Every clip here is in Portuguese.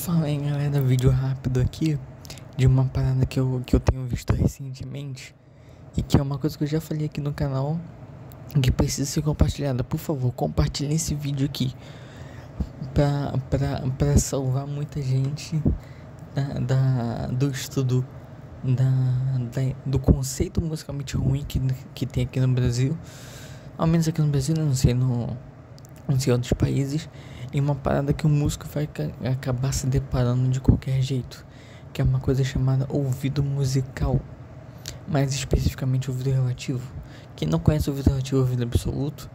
Fala aí galera, vídeo rápido aqui de uma parada que eu tenho visto recentemente e que é uma coisa que eu já falei aqui no canal que precisa ser compartilhada. Por favor, compartilhe esse vídeo aqui pra salvar muita gente do estudo do conceito musicalmente ruim que tem aqui no Brasil, ao menos aqui no Brasil, né? Não sei em outros países, e uma parada que o músico vai acabar se deparando de qualquer jeito, que é uma coisa chamada ouvido musical, mais especificamente ouvido relativo. Quem não conhece ouvido relativo ou ouvido absoluto,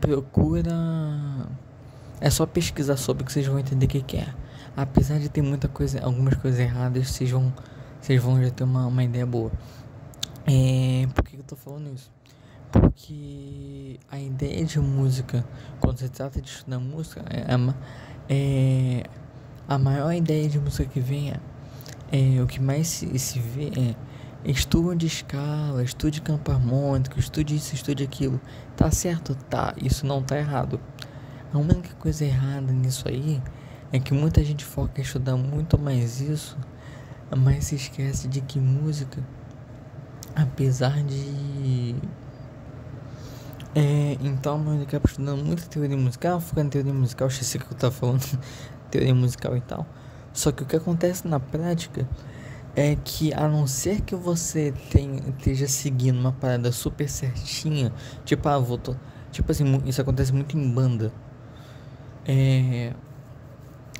procura, é só pesquisar sobre que vocês vão entender o que é. Apesar de ter algumas coisas erradas, vocês vão já ter uma ideia boa. Por que eu tô falando isso? Porque a ideia de música, quando se trata de estudar música, a maior ideia de música que vem o que mais se vê estudo de escala, estudo de campo harmônico, estude isso, estude aquilo. Tá certo? Tá, isso não tá errado. A única coisa errada nisso aí é que muita gente foca em estudar muito mais isso, mas se esquece de que música, apesar de então eu acabo estudando muita teoria musical, focando em teoria musical, esqueci que eu tava falando, teoria musical e tal. Só que o que acontece na prática é que, a não ser que você esteja seguindo uma parada super certinha, tipo, tipo assim, isso acontece muito em banda.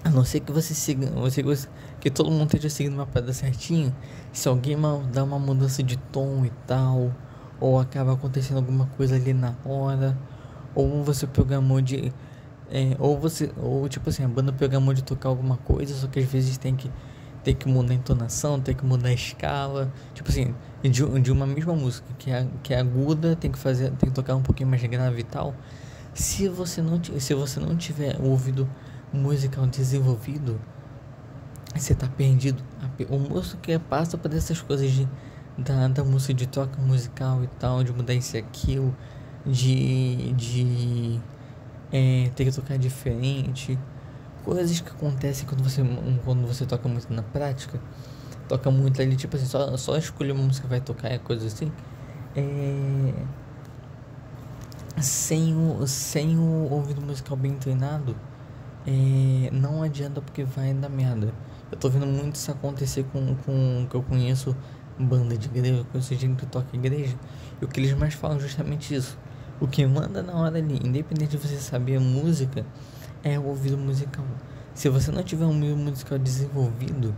A não ser que você siga, que todo mundo esteja seguindo uma parada certinha, se alguém dá uma mudança de tom e tal, ou acaba acontecendo alguma coisa ali na hora, ou você programou de ou tipo assim, a banda programou de tocar alguma coisa, só que às vezes tem que mudar a entonação, tem que mudar a escala, tipo assim, de uma mesma música que é aguda, tem que tocar um pouquinho mais grave e tal. Se você não tiver o ouvido musical desenvolvido, você tá perdido. O músico que passa por essas coisas da música, de troca musical e tal, de mudar isso e aquilo, de ter que tocar diferente, coisas que acontecem quando você toca muito na prática, toca muito ali, tipo assim, só escolher uma música que vai tocar, coisa assim, sem o ouvido musical bem treinado, não adianta, porque vai dar merda. Eu tô vendo muito isso acontecer com que eu conheço, banda de igreja, eu conheço gente que toca igreja, e o que eles mais falam é justamente isso. O que manda na hora ali, independente de você saber a música, é o ouvido musical. Se você não tiver um ouvido musical desenvolvido,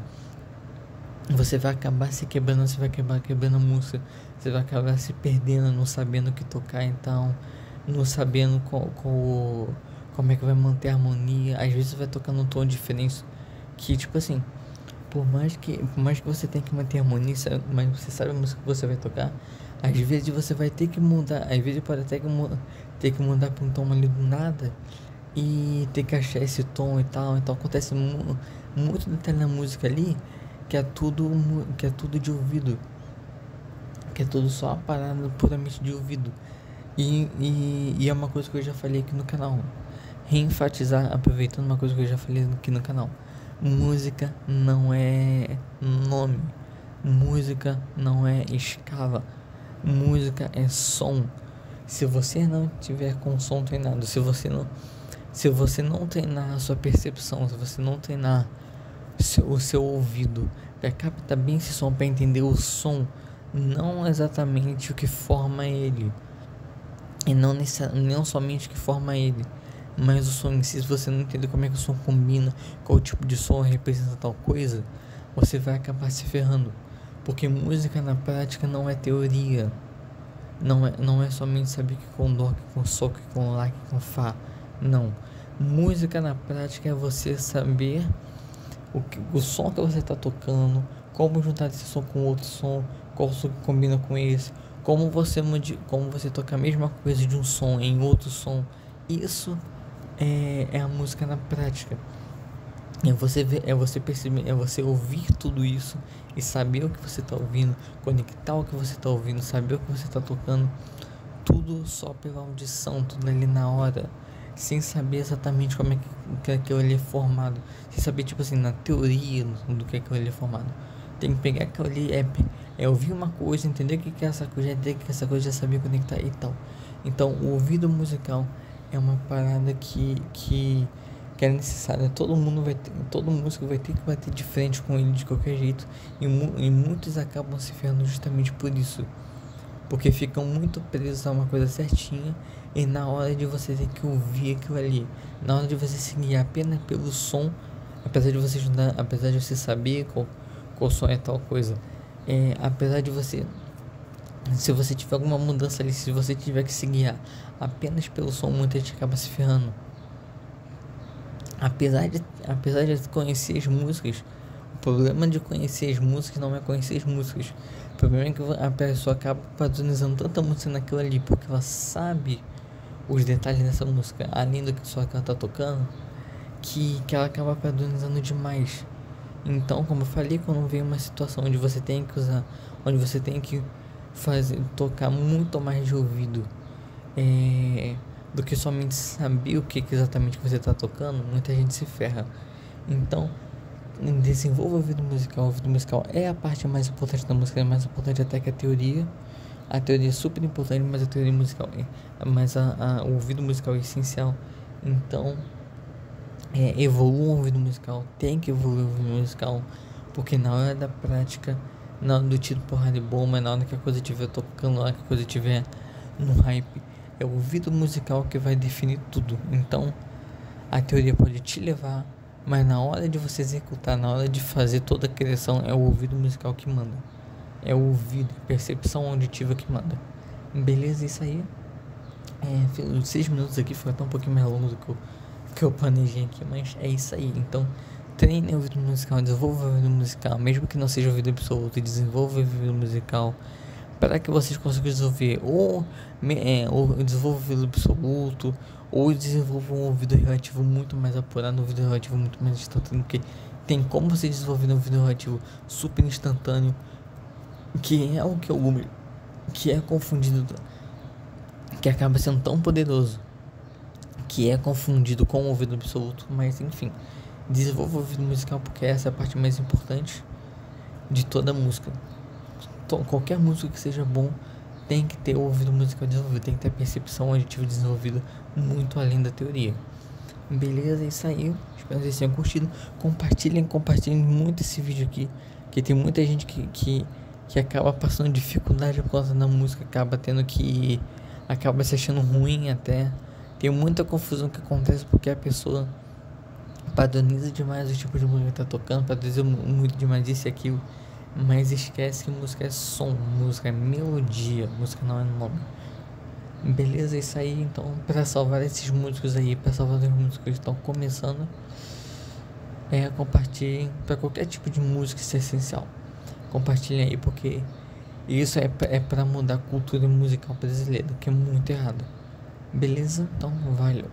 você vai acabar se quebrando, você vai acabar quebrando a música, você vai acabar se perdendo, não sabendo o que tocar, então, não sabendo como é que vai manter a harmonia. Às vezes você vai tocar num tom diferente, que tipo assim, por mais que você tenha que manter a harmonia, mas você sabe a música que você vai tocar, às vezes você vai ter que mudar, às vezes pode até ter que mudar para um tom ali do nada e ter que achar esse tom e tal. Então acontece muito detalhe na música ali, que é tudo de ouvido, que é tudo só a parada puramente de ouvido. E é uma coisa que eu já falei aqui no canal, reenfatizar, aproveitando uma coisa que eu já falei aqui no canal: música não é nome, música não é escala, música é som. Se você não tiver com som treinado, se você não treinar a sua percepção, se você não treinar o seu ouvido para captar bem esse som, para entender o som, não exatamente o que forma ele, e não somente o que forma ele, mas o som em si. Se você não entender como é que o som combina, qual tipo de som representa tal coisa, você vai acabar se ferrando. Porque música na prática não é teoria, não é somente saber que com dó, que com sol, que com lá, que com fá. Não, música na prática é você saber o som que você está tocando, como juntar esse som com outro som, qual som que combina com esse, como você toca a mesma coisa de um som em outro som. Isso é a música na prática. É você ver, é você perceber, é você ouvir tudo isso e saber o que você está ouvindo, conectar o que você está ouvindo, saber o que você está tocando, tudo só pela audição, tudo ali na hora. sem saber exatamente como é que aquilo ali é formado, sem saber, tipo assim, na teoria do que aquilo ali é formado. Tem que pegar aquilo ali, é ouvir uma coisa, entender o que é essa coisa, entender que essa coisa, já saber conectar e tal. Então, o ouvido musical é uma parada que é necessária. Todo mundo vai ter, todo músico vai ter que bater de frente com ele de qualquer jeito. E muitos acabam se ferrando justamente por isso. Porque ficam muito presos a uma coisa certinha. E na hora de você ter que ouvir aquilo ali, na hora de você seguir apenas pelo som, apesar de você estudar, apesar de você saber qual som é tal coisa, apesar de você, se você tiver alguma mudança ali, se você tiver que se guiar apenas pelo som, muita gente acaba se ferrando. Apesar de conhecer as músicas, o problema de conhecer as músicas não é conhecer as músicas. O problema é que a pessoa acaba padronizando tanta música naquilo ali, porque ela sabe os detalhes dessa música, além do que só que ela tá tocando, que ela acaba padronizando demais. Então, como eu falei, quando vem uma situação onde você tem que usar, onde você tem que tocar muito mais de ouvido, do que somente saber que exatamente que você está tocando, muita gente se ferra. Então, desenvolva o ouvido musical. O ouvido musical é a parte mais importante da música, é mais importante até que a teoria. A teoria é super importante, mas a teoria musical mas o ouvido musical é essencial. Então, evolua o ouvido musical, tem que evoluir o ouvido musical, porque na hora da prática, na hora do tiro, porrada de bomba, na hora que a coisa estiver tocando, na hora que a coisa estiver no hype, é o ouvido musical que vai definir tudo. Então, a teoria pode te levar, mas na hora de você executar, na hora de fazer toda a criação, é o ouvido musical que manda. É o ouvido, percepção auditiva que manda. Beleza, isso aí. 6 minutos aqui, foi até um pouquinho mais longo do que eu planejei aqui, mas é isso aí. Então, treine o ouvido musical, desenvolva o ouvido musical, mesmo que não seja o ouvido absoluto, desenvolva o ouvido musical para que vocês consigam desenvolver ou desenvolva o ouvido absoluto, ou desenvolva um ouvido relativo muito mais apurado, um ouvido relativo muito mais instantâneo, porque tem como você desenvolver um ouvido relativo super instantâneo, que é o que é confundido, que acaba sendo tão poderoso, que é confundido com o ouvido absoluto. Mas enfim, desenvolva o ouvido musical, porque essa é a parte mais importante de toda a música. Qualquer música que seja bom tem que ter o ouvido musical desenvolvido, tem que ter a percepção auditiva desenvolvida muito além da teoria. Beleza, é isso aí. Espero que vocês tenham curtido. Compartilhem muito esse vídeo aqui, que tem muita gente que acaba passando dificuldade por causa da música, acaba se achando ruim até. Tem muita confusão que acontece porque a pessoa padroniza demais o tipo de música que tá tocando, padroniza muito demais isso e aquilo, mas esquece que música é som, música é melodia, música não é nome. Beleza, é isso aí. Então, para salvar esses músicos aí, para salvar os músicos que estão começando, compartilhem. Para qualquer tipo de música, isso é essencial. Compartilhem aí, porque isso é para mudar a cultura musical brasileira, que é muito errado. Beleza? Então, valeu.